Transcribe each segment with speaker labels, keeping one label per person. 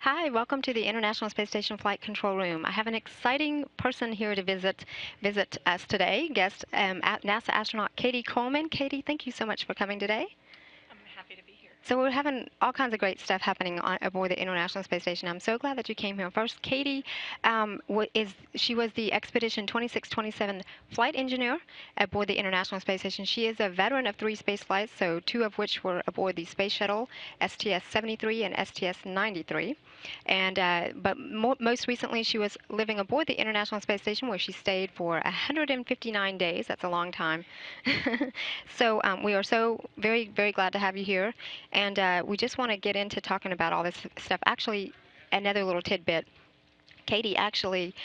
Speaker 1: Hi, welcome to the International Space Station Flight Control Room. I have an exciting person here to visit us today, guest NASA astronaut Cady Coleman. Cady, thank you so much for coming today.
Speaker 2: I'm happy to be here.
Speaker 1: So we're having all kinds of great stuff happening aboard the International Space Station. I'm so glad that you came here. First, Cady she was the Expedition 2627 flight engineer aboard the International Space Station. She is a veteran of 3 space flights, so 2 of which were aboard the Space Shuttle STS-73 and STS-93. But most recently, she was living aboard the International Space Station, where she stayed for 159 days. That's a long time. So we are so very, very glad to have you here. And we just want to get into talking about all this stuff. Actually, another little tidbit. Cady actually,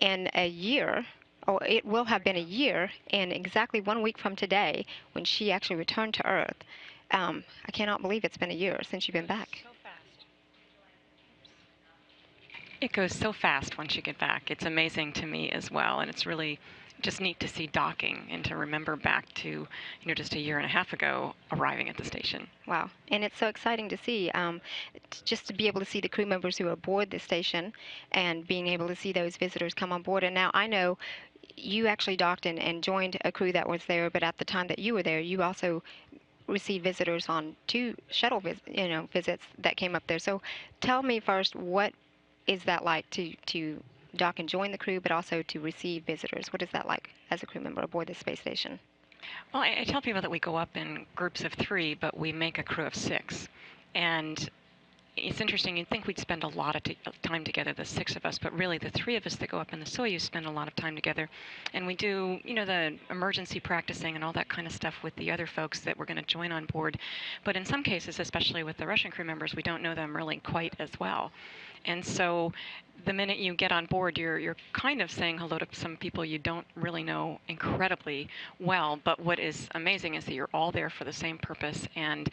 Speaker 1: in a year, or it will have been a year, in exactly 1 week from today, when she actually returned to Earth. I cannot believe it's been a year since you've been back.
Speaker 2: So fast. It goes so fast once you get back. It's amazing to me as well, and it's really just neat to see docking and to remember back to, just a year and a half ago arriving at the station.
Speaker 1: Wow. And it's so exciting to see, just to be able to see the crew members who are aboard the station and being able to see those visitors come on board. And now I know you actually docked and joined a crew that was there, but at the time that you were there, you also received visitors on 2 shuttle visits that came up there. So tell me first, what is that like to dock and join the crew, but also to receive visitors? What is that like as a crew member aboard the space station?
Speaker 2: Well, I tell people that we go up in groups of 3, but we make a crew of 6. And it's interesting. You'd think we'd spend a lot of time together, the 6 of us, but really the 3 of us that go up in the Soyuz spend a lot of time together. And we do, the emergency practicing and all that kind of stuff with the other folks that we're going to join on board. But in some cases, especially with the Russian crew members, we don't know them really quite as well. And so the minute you get on board, you're kind of saying hello to some people you don't really know incredibly well. But what is amazing is that you're all there for the same purpose. And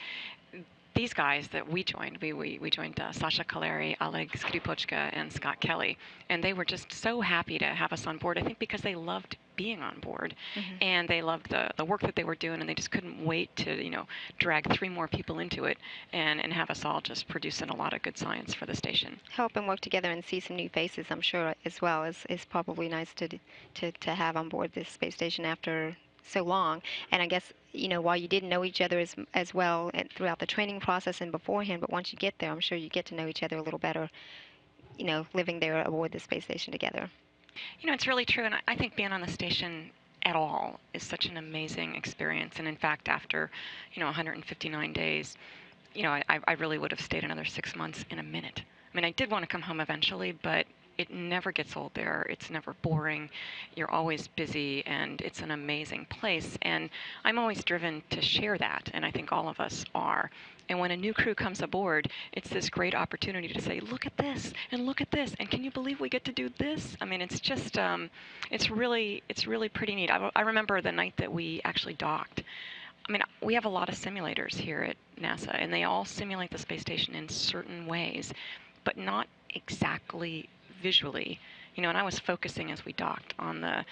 Speaker 2: these guys that we joined, we joined Sasha Kaleri, Oleg Skripochka, and Scott Kelly, and they were just so happy to have us on board. I think because they loved being on board, and they loved the work that they were doing, and they just couldn't wait to drag 3 more people into it and have us all just producing a lot of good science for the station.
Speaker 1: Help and work together and see some new faces, I'm sure, as well, is probably nice to have on board this space station after so long. And I guess, while you didn't know each other as well throughout the training process and beforehand, but once you get there, I'm sure you get to know each other a little better, living there aboard the space station together.
Speaker 2: It's really true, and I think being on the station at all is such an amazing experience. And in fact, after, 159 days, I really would have stayed another 6 months in a minute. I mean, I did want to come home eventually, but it never gets old there. It's never boring. You're always busy, and it's an amazing place. And I'm always driven to share that, and I think all of us are. And when a new crew comes aboard, it's this great opportunity to say, look at this, and look at this, and can you believe we get to do this? I mean, it's just, it's really pretty neat. I remember the night that we actually docked. I mean, we have a lot of simulators here at NASA, and they all simulate the space station in certain ways, but not exactly visually. And I was focusing as we docked on the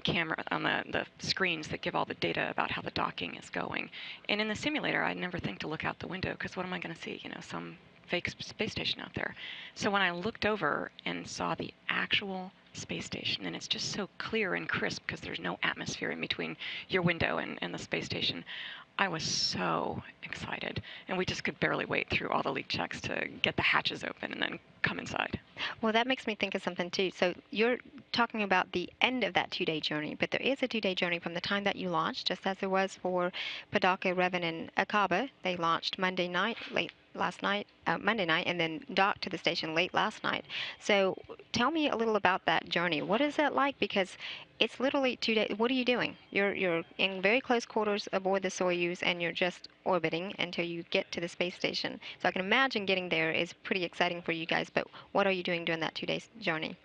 Speaker 2: camera, on the screens that give all the data about how the docking is going. And in the simulator, I'd never think to look out the window, because what am I going to see? Some fake space station out there. So when I looked over and saw the actual space station, and it's just so clear and crisp because there's no atmosphere in between your window and the space station, I was so excited, and we just could barely wait through all the leak checks to get the hatches open and then come inside.
Speaker 1: Well, that makes me think of something too. So you're talking about the end of that 2-day journey, but there is a 2-day journey from the time that you launched, just as there was for Padaka, Revan, and Akaba. They launched Monday night, Monday night, and then docked to the station late last night. So tell me a little about that journey. What is that like? Because it's literally 2 days. What are you doing? You're in very close quarters aboard the Soyuz, and you're just orbiting until you get to the space station. So I can imagine getting there is pretty exciting for you guys, but what are you doing during that 2-day journey?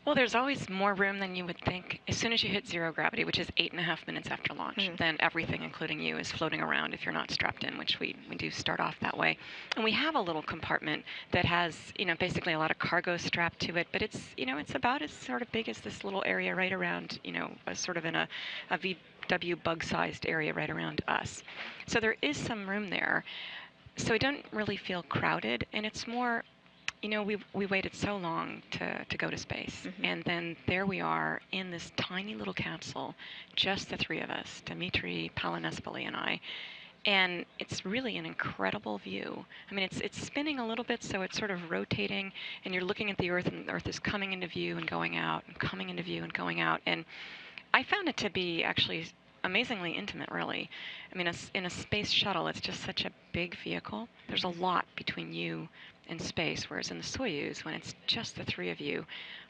Speaker 2: Well, there's always more room than you would think. As soon as you hit 0 gravity, which is 8.5 minutes after launch, then everything, including you, is floating around if you're not strapped in, which we do start off that way. And we have a little compartment that has, basically a lot of cargo strapped to it, but it's about as sort of big as this little area right around, sort of in a VW bug-sized area right around us. So there is some room there. So we don't really feel crowded, and it's more, we waited so long to go to space, and then there we are in this tiny little capsule, just the three of us, Dimitri, Palinespoli, and I. And it's really an incredible view. I mean, it's spinning a little bit, so it's sort of rotating, and you're looking at the Earth, and the Earth is coming into view and going out, and coming into view and going out. And I found it to be actually amazingly intimate, really. I mean, in a space shuttle, it's just such a big vehicle. There's a lot between you and space, whereas in the Soyuz, when it's just the three of you,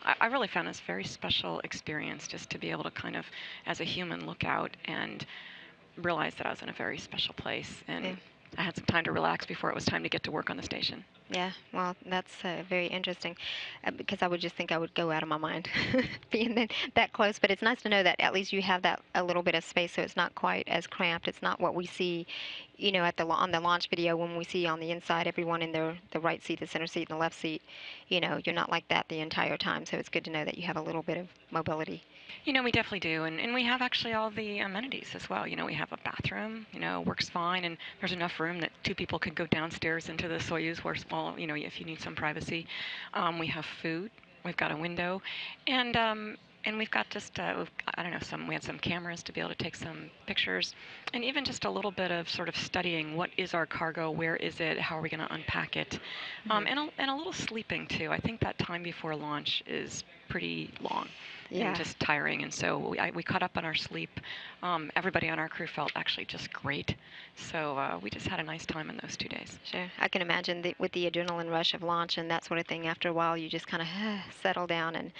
Speaker 2: I really found this very special experience just to be able to kind of, as a human, look out and realize that I was in a very special place. And
Speaker 1: Yeah.
Speaker 2: I had some time to relax before it was time to get to work on the station.
Speaker 1: Yeah, well, that's very interesting because I would just think I would go out of my mind being that close. But it's nice to know that at least you have that a little bit of space, so it's not quite as cramped. It's not what we see, at on the launch video when we see on the inside everyone in the right seat, the center seat, and the left seat. You're not like that the entire time. So it's good to know that you have a little bit of mobility.
Speaker 2: We definitely do. And we have actually all the amenities as well. We have a bathroom, works fine, and there's enough room that two people could go downstairs into the Soyuz where, well, if you need some privacy. We have food. We've got a window. And we've got just, I don't know, we had some cameras to be able to take some pictures, and even just a little bit of sort of studying what is our cargo, where is it, how are we going to unpack it, and a little sleeping too. I think that time before launch is pretty long.
Speaker 1: Yeah.
Speaker 2: And just tiring. And so we caught up on our sleep. Everybody on our crew felt actually just great. So we just had a nice time in those 2 days.
Speaker 1: Sure. I can imagine with the adrenaline rush of launch and that sort of thing, after a while, you just kind of settle down and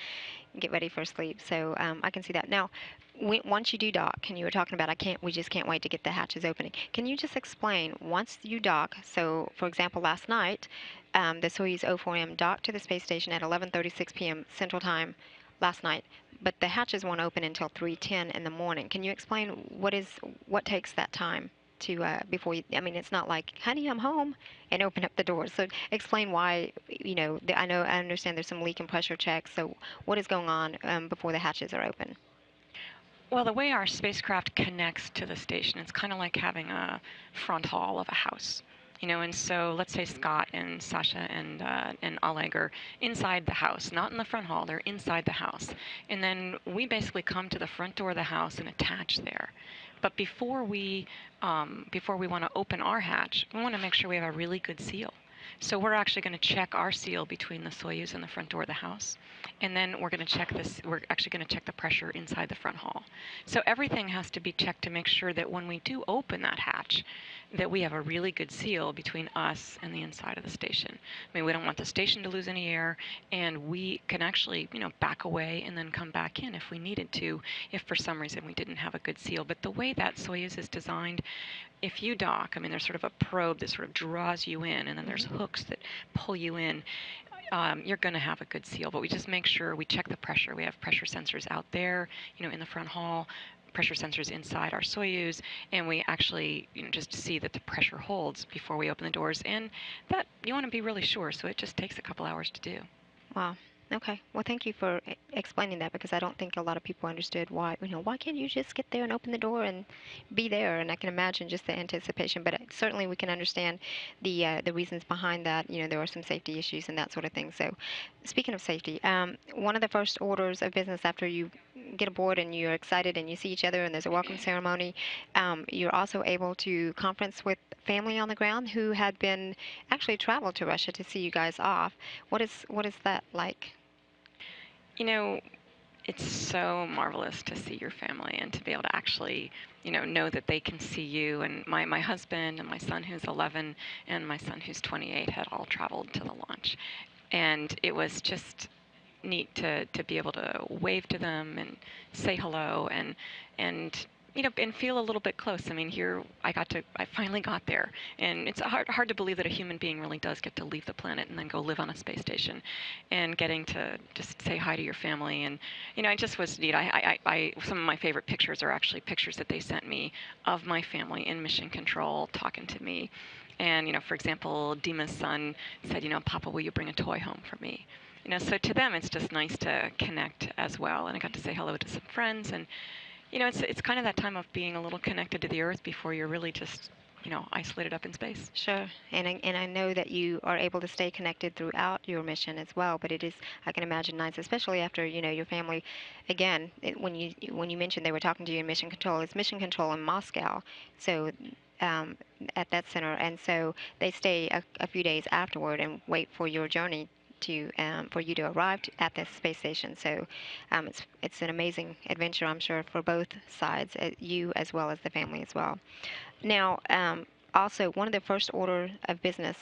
Speaker 1: get ready for sleep. So I can see that. Now, once you do dock, and you were talking about, we just can't wait to get the hatches opening. Can you just explain, once you dock, so for example, last night, the Soyuz 04M docked to the space station at 11:36 p.m. Central Time last night, but the hatches won't open until 3:10 in the morning. Can you explain what takes that time to before you? I mean, it's not like, honey, I'm home, and open up the doors. So explain why. I understand there's some leak and pressure checks. So what is going on before the hatches are open?
Speaker 2: Well, the way our spacecraft connects to the station, it's kind of like having a front hall of a house. And so let's say Scott and Sasha and Oleg are inside the house, not in the front hall. They're inside the house, and then we basically come to the front door of the house and attach there. But before we want to open our hatch, we want to make sure we have a really good seal. So we're actually going to check our seal between the Soyuz and the front door of the house. And then we're going to check this. We're actually going to check the pressure inside the front hall. So everything has to be checked to make sure that when we do open that hatch, that we have a really good seal between us and the inside of the station. I mean, we don't want the station to lose any air, and we can actually, back away and then come back in if we needed to, if for some reason we didn't have a good seal. But the way that Soyuz is designed, if you dock, I mean, there's sort of a probe that sort of draws you in, and then there's hooks that pull you in. You're going to have a good seal, but we just make sure we check the pressure. We have pressure sensors out there, in the front hall, pressure sensors inside our Soyuz, and we actually, just see that the pressure holds before we open the doors, and that you want to be really sure, so it just takes a couple hours to do.
Speaker 1: Wow. Okay. Well, thank you for explaining that, because I don't think a lot of people understood why can't you just get there and open the door and be there? And I can imagine just the anticipation, but certainly we can understand the reasons behind that. There are some safety issues and that sort of thing. So, speaking of safety, one of the first orders of business after you get aboard and you're excited and you see each other and there's a welcome ceremony, you're also able to conference with family on the ground who had been actually traveled to Russia to see you guys off. What is that like?
Speaker 2: It's so marvelous to see your family and to be able to actually, know that they can see you. And my husband and my son who's 11 and my son who's 28 had all traveled to the launch. And it was just neat to be able to wave to them and say hello and and feel a little bit close. I mean, here I finally got there, and it's hard to believe that a human being really does get to leave the planet and then go live on a space station, and getting to just say hi to your family. And it just was neat. Some of my favorite pictures are actually pictures that they sent me of my family in mission control talking to me. And for example, Dima's son said, Papa, will you bring a toy home for me? So to them, it's just nice to connect as well. And I got to say hello to some friends, and it's kind of that time of being a little connected to the Earth before you're really just isolated up in space.
Speaker 1: Sure, and I know that you are able to stay connected throughout your mission as well. But it is, I can imagine, nice, especially after your family. Again, when you mentioned they were talking to you in mission control, it's mission control in Moscow, so um, at that center, and so they stay a few days afterward and wait for your journey to for you to arrive at the space station. So it's an amazing adventure, I'm sure, for both sides, you as well as the family as well. Now, also, one of the first order of business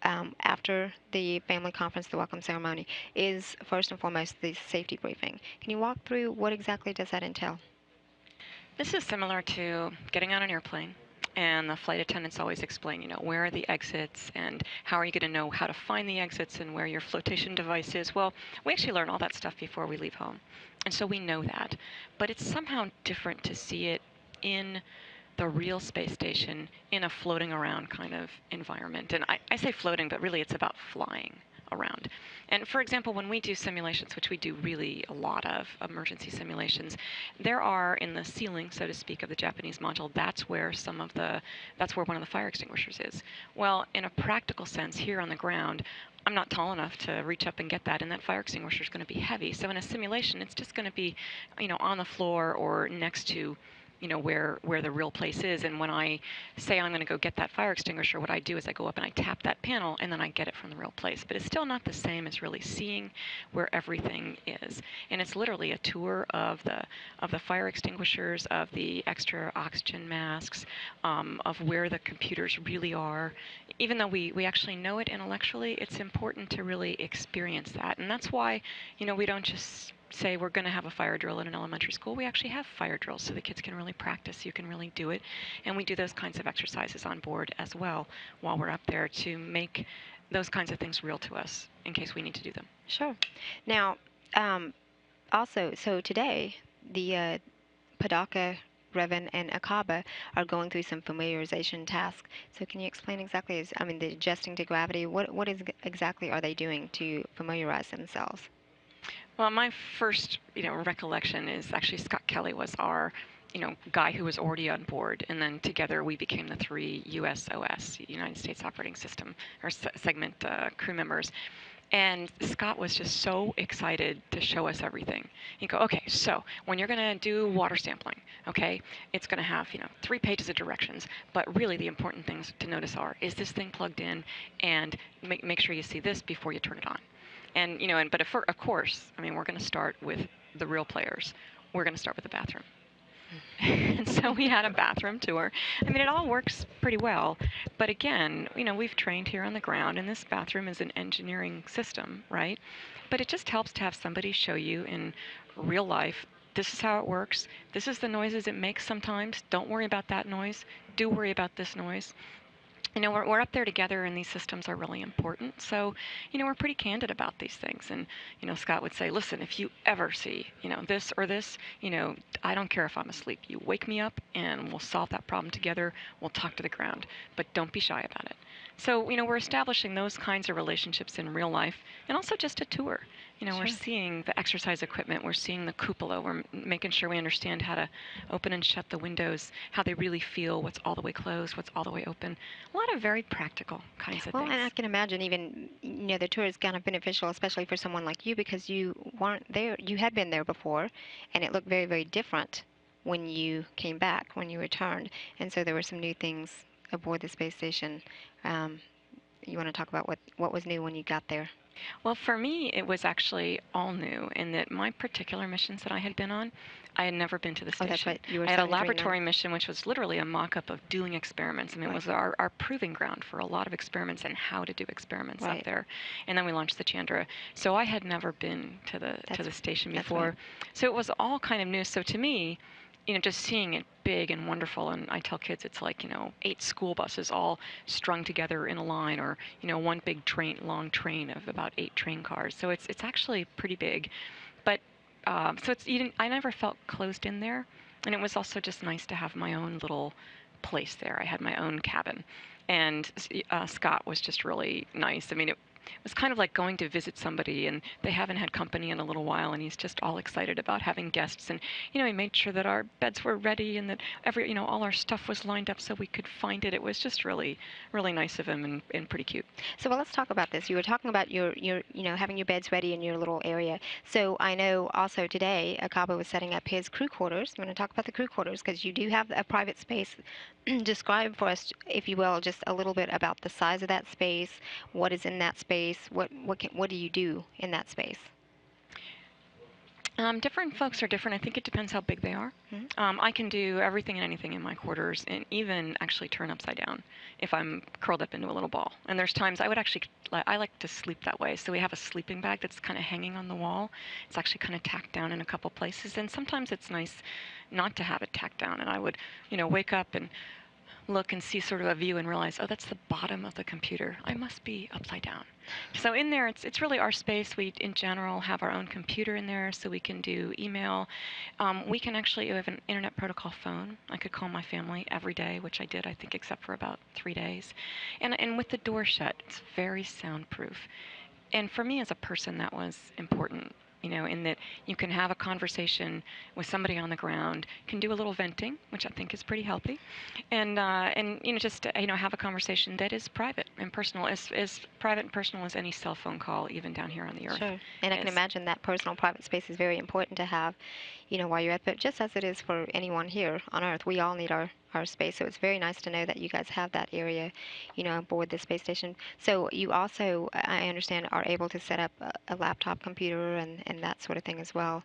Speaker 1: after the family conference, the welcome ceremony, is first and foremost the safety briefing. Can you walk through what exactly does that entail?
Speaker 2: This is similar to getting on an airplane, and the flight attendants always explain, where are the exits and how are you going to know how to find the exits and where your flotation device is. Well, we actually learn all that stuff before we leave home, and so we know that. But it's somehow different to see it in the real space station in a floating around kind of environment. And I say floating, but really it's about flying around. And for example, when we do simulations, which we do really a lot of emergency simulations, there are in the ceiling, so to speak, of the Japanese module, that's where one of the fire extinguishers is. Well, in a practical sense, here on the ground, I'm not tall enough to reach up and get that, and that fire extinguisher is going to be heavy. So in a simulation, it's just going to be, on the floor or next to where the real place is. And when I say I'm going to go get that fire extinguisher, what I do is I go up and I tap that panel, and then I get it from the real place. But it's still not the same as really seeing where everything is. And it's literally a tour of the fire extinguishers, of the extra oxygen masks, of where the computers really are. Even though we actually know it intellectually, it's important to really experience that. And that's why, we don't just say we're going to have a fire drill in an elementary school. We actually have fire drills so the kids can really practice. You can really do it. And we do those kinds of exercises on board as well while we're up there to make those kinds of things real to us in case we need to do them.
Speaker 1: Sure. Now, also, so today, the Padaka, Revan, and Akaba are going through some familiarization tasks. So can you explain exactly, the adjusting to gravity, what is exactly are they doing to familiarize themselves?
Speaker 2: Well, my first, recollection is actually Scott Kelly was our, guy who was already on board, and then together we became the three USOS, United States Operating System, or segment crew members. And Scott was just so excited to show us everything. He'd go, okay, so when you're going to do water sampling, okay, it's going to have, 3 pages of directions. But really the important things to notice are, is this thing plugged in? And make sure you see this before you turn it on. And, but of course, we're going to start with the real players. We're going to start with the bathroom. And so we had a bathroom tour. It all works pretty well. But again, we've trained here on the ground, and this bathroom is an engineering system, right? But it just helps to have somebody show you in real life, this is how it works. This is the noises it makes sometimes. Don't worry about that noise. Do worry about this noise. We're up there together, and these systems are really important. So, we're pretty candid about these things. And, Scott would say, listen, if you ever see, this or this, I don't care if I'm asleep. You wake me up, and we'll solve that problem together. We'll talk to the ground. But don't be shy about it. So, we're establishing those kinds of relationships in real life, and also just a tour.
Speaker 1: Sure.
Speaker 2: We're seeing the exercise equipment. We're seeing the cupola. We're making sure we understand how to open and shut the windows, how they really feel, what's all the way closed, what's all the way open. A lot of very practical kinds of
Speaker 1: Well,
Speaker 2: things.
Speaker 1: and I can imagine even, the tour is kind of beneficial, especially for someone like you, because you weren't there. You had been there before, and it looked very, very different when you came back, when you returned. And so there were some new things aboard the space station. You want to talk about what was new when you got there?
Speaker 2: Well, for me, it was actually all new in that my particular missions that I had been on, I had never been to the
Speaker 1: Oh, that's
Speaker 2: station.
Speaker 1: right. You were
Speaker 2: I had a
Speaker 1: starting to dream
Speaker 2: laboratory
Speaker 1: then.
Speaker 2: mission, which was literally a mock-up of doing experiments. It
Speaker 1: Right.
Speaker 2: was our proving ground for a lot of experiments and how to do experiments up
Speaker 1: Right.
Speaker 2: there. And then we launched the Chandra. So I had never been to the station
Speaker 1: That's
Speaker 2: before.
Speaker 1: right.
Speaker 2: So it was all kind of new. So to me, just seeing it big and wonderful, and I tell kids it's like, 8 school buses all strung together in a line, or, one big long train of about 8 train cars. So it's actually pretty big. But, so I never felt closed in there. And it was also just nice to have my own little place there. I had my own cabin. And Scott was just really nice. it was kind of like going to visit somebody, and they haven't had company in a little while, and he's just all excited about having guests. And he made sure that our beds were ready and that all our stuff was lined up so we could find it. It was just really, really nice of him and pretty cute.
Speaker 1: So, well, let's talk about this. You were talking about having your beds ready in your little area. So I know also today, Akaba was setting up his crew quarters. I'm going to talk about the crew quarters because you do have a private space. Describe for us, if you will, just a little bit about the size of that space, what is in that space, what do you do in that space?
Speaker 2: Different folks are different. I think it depends how big they are. I can do everything and anything in my quarters, and even actually turn upside down if I'm curled up into a little ball. And there's times I like to sleep that way. So we have a sleeping bag that's kind of hanging on the wall. It's actually kind of tacked down in a couple places, and sometimes it's nice not to have it tacked down. And I would, wake up and look and see sort of a view and realize, oh, that's the bottom of the computer. I must be upside down. So in there, it's really our space. We, in general, have our own computer in there, so we can do email. We have an internet protocol phone. I could call my family every day, which I did, I think, except for about 3 days. And with the door shut, it's very soundproof. And for me as a person, that was important, in that you can have a conversation with somebody on the ground, can do a little venting, which I think is pretty healthy, and just have a conversation that is private and personal, as private and personal as any cell phone call, even down here on the earth.
Speaker 1: Sure. And I can imagine that personal private space is very important to have, while you're at, but just as it is for anyone here on Earth, we all need our space. So it's very nice to know that you guys have that area, aboard the space station. So you also, I understand, are able to set up a laptop computer and that sort of thing as well,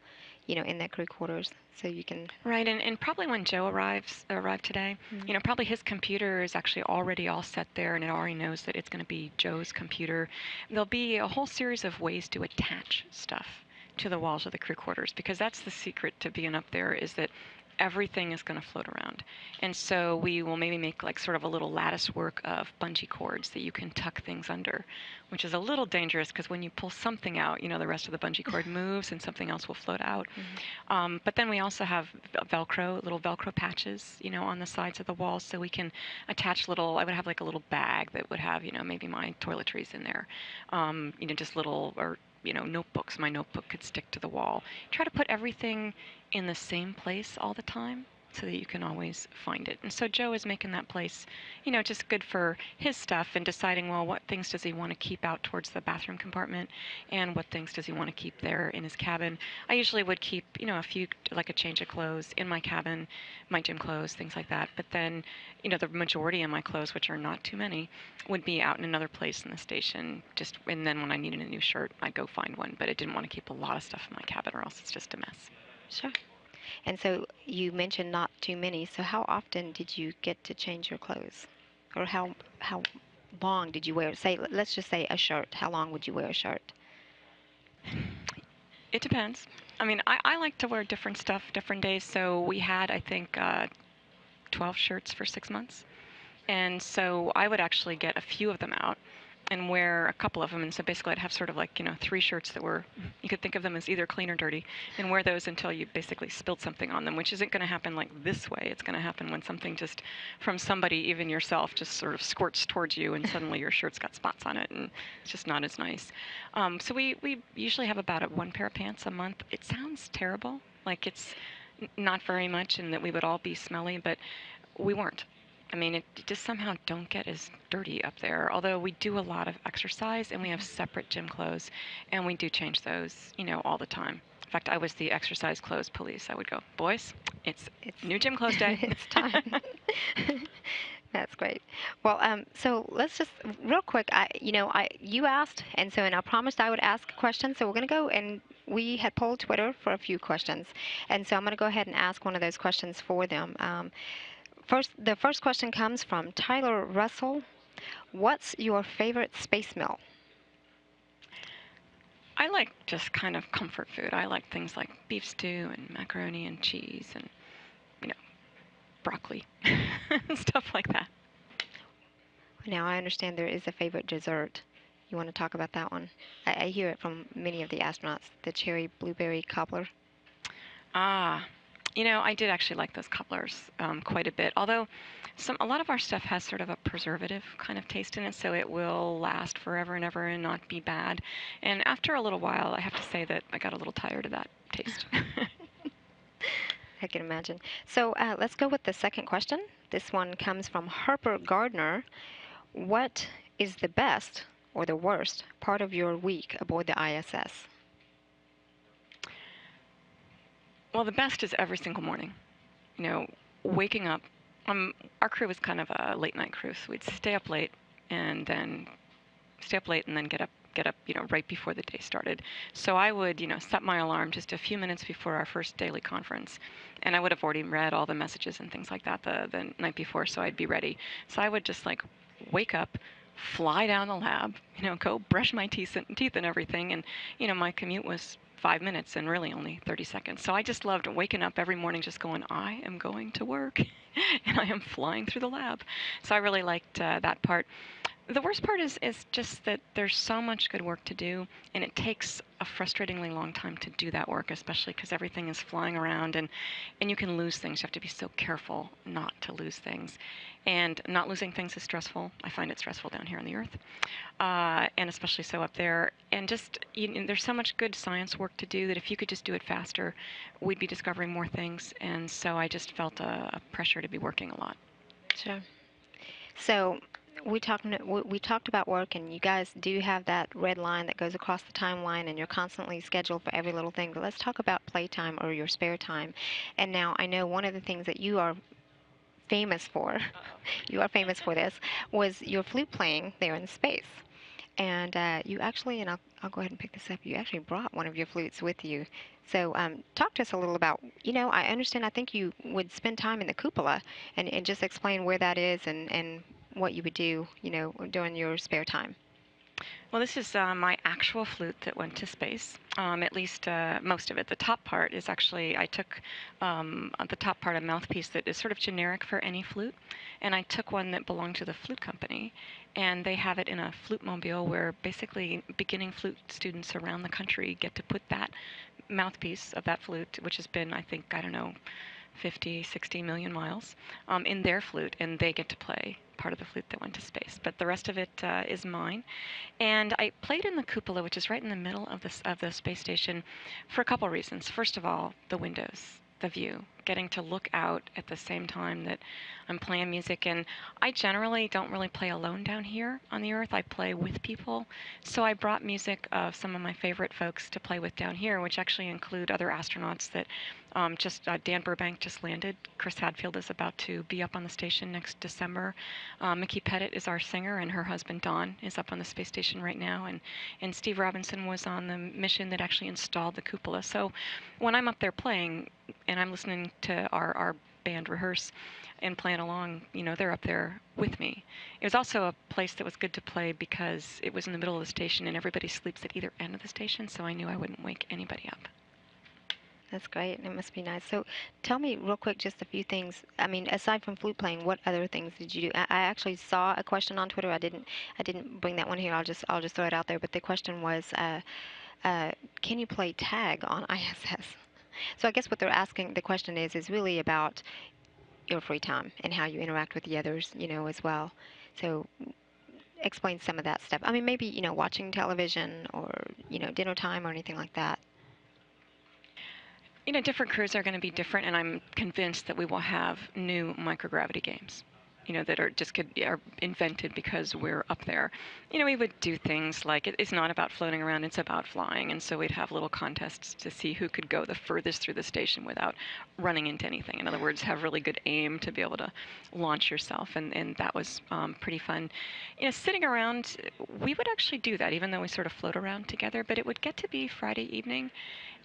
Speaker 1: in that crew quarters. So you can.
Speaker 2: Right, and probably when Joe arrived today, probably his computer is actually already all set there, and it already knows that it's going to be Joe's computer. There'll be a whole series of ways to attach stuff to the walls of the crew quarters, because that's the secret to being up there, is that everything is going to float around. And so we will maybe make like sort of a little lattice work of bungee cords that you can tuck things under, which is a little dangerous because when you pull something out, the rest of the bungee cord moves and something else will float out. But then we also have little Velcro patches, on the sides of the walls, so we can attach I would have like a little bag that would have, maybe my toiletries in there, just little, or notebooks. My notebook could stick to the wall. Try to put everything in the same place all the time so that you can always find it. And so Joe is making that place, just good for his stuff, and deciding, well, what things does he want to keep out towards the bathroom compartment, and what things does he want to keep there in his cabin. I usually would keep, a few, like a change of clothes in my cabin, my gym clothes, things like that. But then, the majority of my clothes, which are not too many, would be out in another place in the station. And then when I needed a new shirt, I'd go find one. But I didn't want to keep a lot of stuff in my cabin, or else it's just a mess.
Speaker 1: Sure. And so you mentioned not too many. So how often did you get to change your clothes? Or how long did you wear? Let's just say a shirt. How long would you wear a shirt?
Speaker 2: It depends. I mean, I like to wear different stuff different days. So we had, I think, 12 shirts for 6 months. And so I would actually get a few of them out and wear a couple of them. And so basically I'd have sort of like, 3 shirts that were, you could think of them as either clean or dirty, and wear those until you basically spilled something on them, which isn't going to happen like this way. It's going to happen when something just from somebody, even yourself, just sort of squirts towards you, and suddenly your shirt's got spots on it, and it's just not as nice. So we usually have about 1 pair of pants a month. It sounds terrible, like it's not very much and that we would all be smelly, but we weren't. I mean, it just somehow don't get as dirty up there, although we do a lot of exercise, and we have separate gym clothes, and we do change those, all the time. In fact, I was the exercise clothes police. I would go, boys, it's new gym clothes day.
Speaker 1: It's time. That's great. Well, so let's just real quick. You asked, and I promised I would ask a question. So we're going to go, and we had polled Twitter for a few questions, and so I'm going to go ahead and ask one of those questions for them. The first question comes from Tyler Russell. What's your favorite space meal?
Speaker 2: I like just kind of comfort food. I like things like beef stew and macaroni and cheese and, broccoli, stuff like that.
Speaker 1: Now, I understand there is a favorite dessert. You want to talk about that one? I hear it from many of the astronauts, the cherry blueberry cobbler.
Speaker 2: Ah, I did actually like those couplers quite a bit. Although a lot of our stuff has sort of a preservative kind of taste in it, so it will last forever and ever and not be bad. And after a little while, I have to say that I got a little tired of that taste.
Speaker 1: I can imagine. So let's go with the second question. This one comes from Harper Gardner. What is the best or the worst part of your week aboard the ISS?
Speaker 2: Well, the best is every single morning. You know, waking up. Our crew was kind of a late night crew, so we'd stay up late and then get up, right before the day started. So I would, set my alarm just a few minutes before our first daily conference, and I would have already read all the messages and things like that the night before, so I'd be ready. So I would just like wake up, fly down the lab, go brush my teeth and everything, and my commute was 5 minutes and really only 30 seconds. So I just loved waking up every morning just going, I am going to work and I am flying through the lab. So I really liked that part. The worst part is just that there's so much good work to do, and it takes a frustratingly long time to do that work, especially because everything is flying around and you can lose things. You have to be so careful not to lose things. And not losing things is stressful. I find it stressful down here on the Earth, and especially so up there. And just, there's so much good science work to do that if you could just do it faster, we'd be discovering more things. And so I just felt a pressure to be working a lot.
Speaker 1: Sure. So we talked about work, and you guys do have that red line that goes across the timeline, and you're constantly scheduled for every little thing. But let's talk about playtime or your spare time. And now I know one of the things that you are famous for, you are famous for this, was your flute playing there in space. And you actually, and I'll go ahead and pick this up, you actually brought one of your flutes with you. So talk to us a little about, I understand, I think you would spend time in the cupola and just explain where that is and what you would do, during your spare time.
Speaker 2: Well, this is my actual flute that went to space, at least most of it. The top part is actually, I took the top part, a mouthpiece that is sort of generic for any flute, and I took one that belonged to the flute company, and they have it in a flute mobile where basically beginning flute students around the country get to put that mouthpiece of that flute, which has been, I think, I don't know, 50, 60 million miles in their flute, and they get to play part of the flute that went to space. But the rest of it is mine. And I played in the cupola, which is right in the middle of the space station, for a couple reasons. First of all, the windows, the view, getting to look out at the same time that I'm playing music. And I generally don't really play alone down here on the Earth. I play with people. So I brought music of some of my favorite folks to play with down here, which actually include other astronauts that Dan Burbank just landed. Chris Hadfield is about to be up on the station next December. Mickey Pettit is our singer, and her husband Don is up on the space station right now. And Steve Robinson was on the mission that actually installed the cupola. So when I'm up there playing and I'm listening to our band rehearse and playing along, they're up there with me. It was also a place that was good to play because it was in the middle of the station and everybody sleeps at either end of the station, so I knew I wouldn't wake anybody up.
Speaker 1: That's great. It must be nice. So tell me real quick just a few things. I mean, aside from flute playing, what other things did you do? I actually saw a question on Twitter. I didn't bring that one here. I'll just throw it out there. But the question was, can you play tag on ISS? So I guess what they're asking, the question is really about your free time and how you interact with the others, as well. So explain some of that stuff. I mean, maybe, watching television or, dinner time or anything like that.
Speaker 2: Different crews are going to be different, and I'm convinced that we will have new microgravity games, that are invented because we're up there. We would do things like it's not about floating around, it's about flying, and so we'd have little contests to see who could go the furthest through the station without running into anything. In other words, have really good aim to be able to launch yourself, and that was pretty fun. Sitting around, we would actually do that, even though we sort of float around together, but it would get to be Friday evening,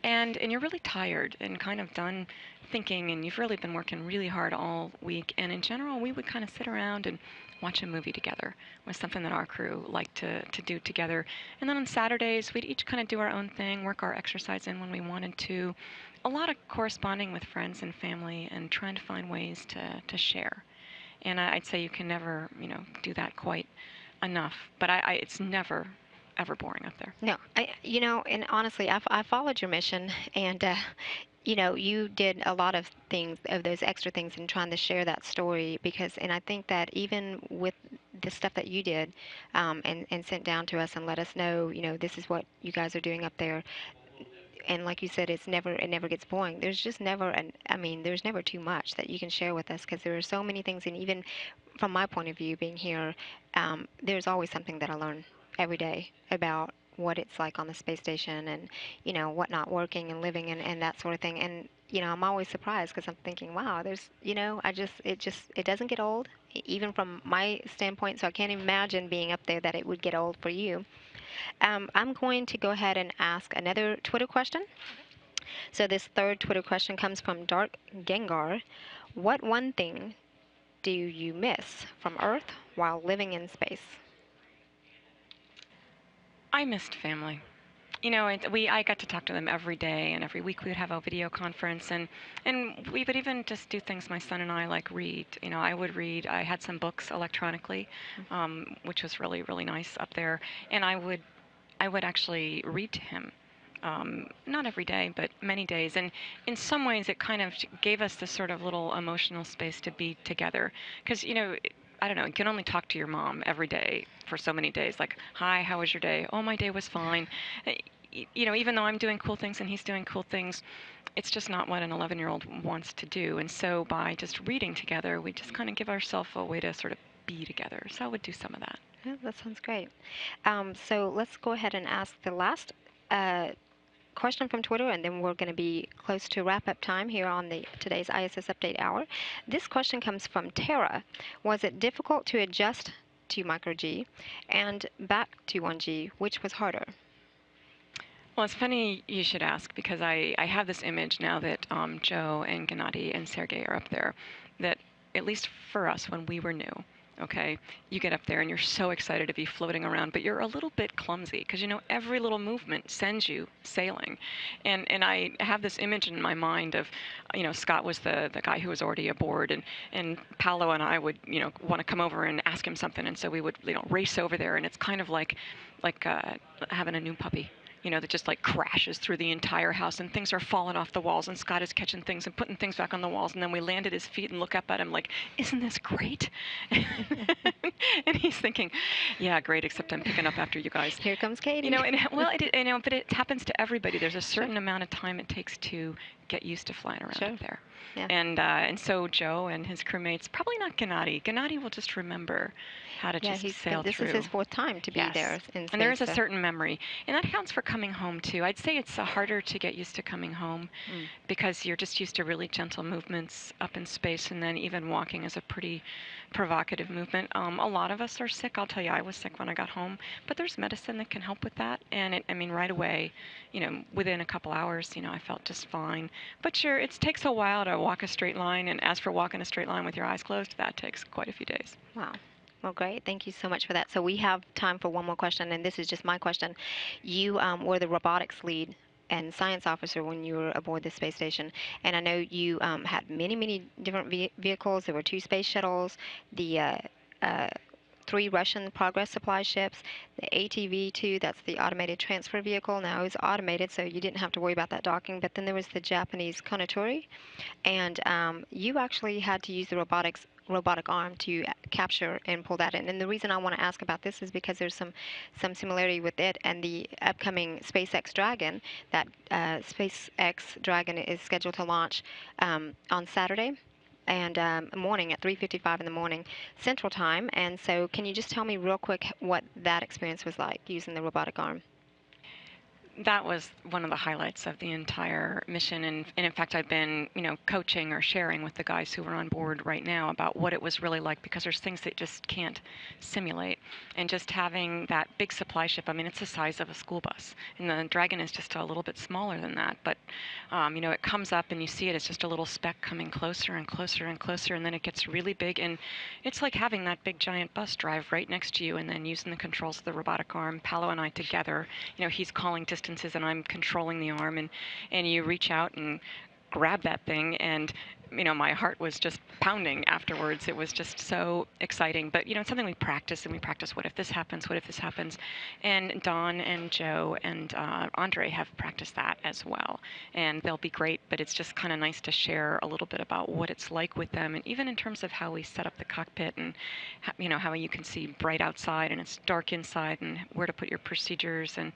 Speaker 2: and you're really tired and kind of done thinking, and you've really been working really hard all week. And in general, we would kind of sit around and watch a movie together. It was something that our crew liked to do together. And then on Saturdays, we'd each kind of do our own thing, work our exercise in when we wanted to. A lot of corresponding with friends and family and trying to find ways to share. And I'd say you can never, do that quite enough. But it's never ever boring up there.
Speaker 1: No, and honestly, I followed your mission, and you did a lot of things, of those extra things, in trying to share that story, and I think that even with the stuff that you did, and sent down to us and let us know, this is what you guys are doing up there. And like you said, it never gets boring. There's just never there's never too much that you can share with us, because there are so many things. And even from my point of view, being here, there's always something that I learn every day about what it's like on the space station, and what not working and living, and that sort of thing. And I'm always surprised, because I'm thinking, wow, there's it doesn't get old, even from my standpoint. So I can't imagine being up there that it would get old for you. I'm going to go ahead and ask another Twitter question. So this third Twitter question comes from Dark Gengar. What one thing do you miss from Earth while living in space?
Speaker 2: I missed family. I got to talk to them every day, and every week we would have a video conference, and we would even just do things, my son and I, like read. I would read. I had some books electronically, which was really, really nice up there, and I would actually read to him. Not every day, but many days. And in some ways, it kind of gave us this sort of little emotional space to be together. Because, I don't know, you can only talk to your mom every day for so many days. Like, hi, how was your day? Oh, my day was fine. Even though I'm doing cool things and he's doing cool things, it's just not what an 11-year-old wants to do. And so by just reading together, we just kind of give ourselves a way to sort of be together. So I would do some of that.
Speaker 1: Yeah, that sounds great. So let's go ahead and ask the last uh, question from Twitter, and then we're going to be close to wrap-up time here on the today's ISS Update Hour. This question comes from Tara. Was it difficult to adjust to micro G and back to 1G? Which was harder?
Speaker 2: Well, it's funny you should ask, because I have this image now that Joe and Gennady and Sergey are up there, that at least for us when we were new, okay, you get up there and you're so excited to be floating around, but you're a little bit clumsy, because every little movement sends you sailing. And I have this image in my mind of, Scott was the guy who was already aboard, and Paolo and I would, want to come over and ask him something, and so we would, race over there, and it's kind of like having a new puppy, that just like crashes through the entire house, and things are falling off the walls, and Scott is catching things and putting things back on the walls, and then we land at his feet and look up at him like, isn't this great? And he's thinking, yeah, great, except I'm picking up after you guys.
Speaker 1: Here comes Cady.
Speaker 2: But it happens to everybody. There's a certain amount of time it takes to get used to flying around up there.
Speaker 1: Yeah.
Speaker 2: And so Joe and his crewmates, probably not Gennady. Gennady will just remember how to just sail
Speaker 1: this
Speaker 2: through.
Speaker 1: This is his fourth time to be there in space.
Speaker 2: And there is a certain memory, and that counts for coming home too. I'd say it's harder to get used to coming home, because you're just used to really gentle movements up in space, and then even walking is a pretty provocative movement. A lot of us are sick. I'll tell you, I was sick when I got home, but there's medicine that can help with that. And right away, within a couple hours, I felt just fine. But sure, it takes a while to walk a straight line, and as for walking a straight line with your eyes closed, that takes quite a few days.
Speaker 1: Wow. Well, great. Thank you so much for that. So we have time for one more question, and this is just my question. You were the robotics lead and science officer when you were aboard the space station, and I know you had many, many different vehicles. There were 2 space shuttles, the 3 Russian Progress supply ships, the ATV-2, that's the automated transfer vehicle. Now, it was automated, so you didn't have to worry about that docking. But then there was the Japanese Kauderer, and you actually had to use the robotic arm to capture and pull that in. And the reason I want to ask about this is because there's some similarity with it and the upcoming SpaceX Dragon. That SpaceX Dragon is scheduled to launch on Saturday and morning at 3:55 in the morning Central Time. And so can you just tell me real quick what that experience was like using the robotic arm?
Speaker 2: That was one of the highlights of the entire mission, and in fact I've been coaching or sharing with the guys who are on board right now about what it was really like, because there's things that just can't simulate. And just having that big supply ship, it's the size of a school bus, and the Dragon is just a little bit smaller than that, but it comes up and you see it as just a little speck coming closer and closer and closer, and then it gets really big, and it's like having that big giant bus drive right next to you, and then using the controls of the robotic arm. Paolo and I together, he's calling distance and I'm controlling the arm, and you reach out and grab that thing, and my heart was just pounding afterwards. It was just so exciting. But, it's something we practice, and we practice, what if this happens? What if this happens? And Don and Joe and Andre have practiced that as well. And they'll be great, but it's just kind of nice to share a little bit about what it's like with them. And even in terms of how we set up the cockpit, and, how you can see bright outside and it's dark inside, and where to put your procedures, and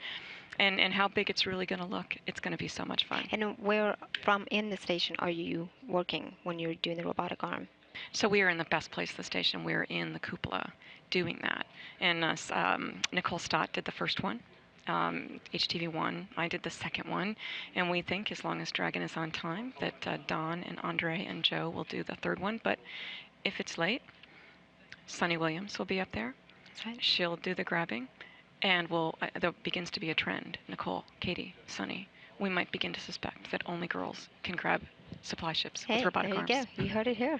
Speaker 2: how big it's really going to look. It's going to be so much fun.
Speaker 1: And where from in the station are you working when you're doing the robotic arm?
Speaker 2: So we are in the best place of the station. We're in the cupola doing that. And Nicole Stott did the first one, HTV1. I did the second one. And we think, as long as Dragon is on time, that Don and Andre and Joe will do the third one. But if it's late, Sunny Williams will be up there.
Speaker 1: That's right.
Speaker 2: She'll do the grabbing. And there begins to be a trend. Nicole, Cady, Sunny. We might begin to suspect that only girls can grab supply ships with robotic arms.
Speaker 1: There you go. You heard it here.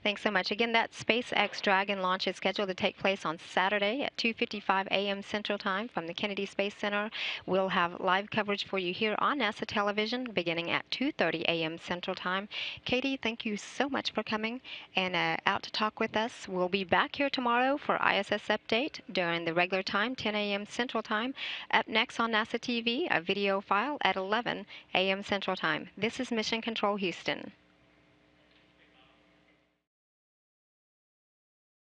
Speaker 1: Thanks so much. Again, that SpaceX Dragon launch is scheduled to take place on Saturday at 2:55 a.m. Central Time from the Kennedy Space Center. We'll have live coverage for you here on NASA television beginning at 2:30 a.m. Central Time. Cady, thank you so much for coming and out to talk with us. We'll be back here tomorrow for ISS Update during the regular time, 10 a.m. Central Time. Up next on NASA TV, a video file at 11 a.m. Central Time. This is Mission Control Houston.